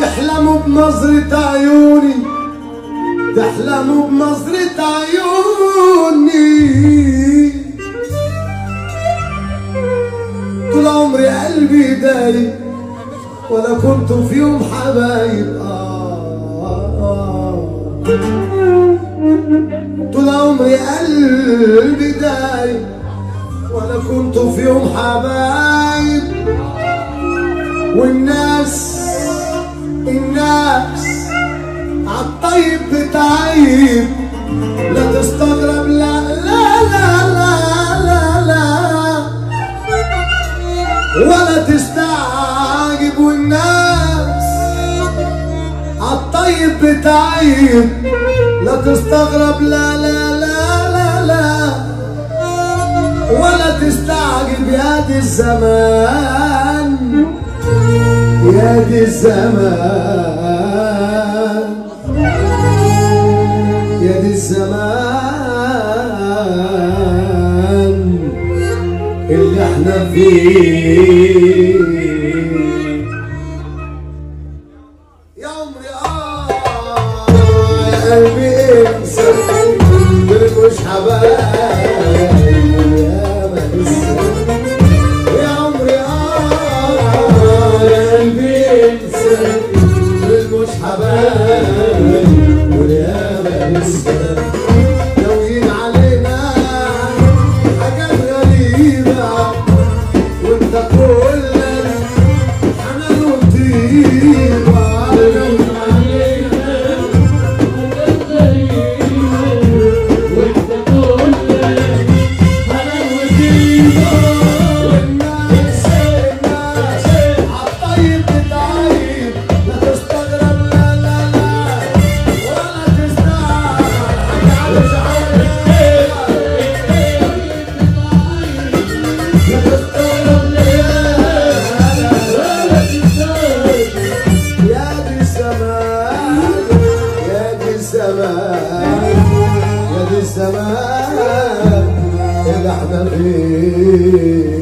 تحلموا بنظرة عيوني، تحلموا بنظرة عيوني. طول عمري قلبي دايب ولا كنت في يوم حبايب. طول عمري قلبي دايب ولا كنت في يوم حبايب. والناس عالطيب بتعيب، لا تستغرب لا لا لا لا لا لا ولا تستعجب. والناس عالطيب بتعيب، لا تستغرب لا لا لا لا لا ولا تستعجب. يا دي الزمان، يا دي الزمان، يا دي الزمان اللي احنا فيه. يا عمري يا قلبي انسى دول مش حبايب. يا ما لسه يا عمري يا قلبي انسى دول مش حبايب. ويا ما لسه ناويين علينا حاجات غريبة، وانت كلك حنان وطيبة. ناويين علينا حاجات غريبة، وانت كلك حنان وطيبة. والناس عالطيب بتعيب، لا تستغرب لا لا لا ولا تستعجب. حاجة مش عارف يا دي الزمان، يا دي الزمان، يا دي الزمان اللي احنا فيه.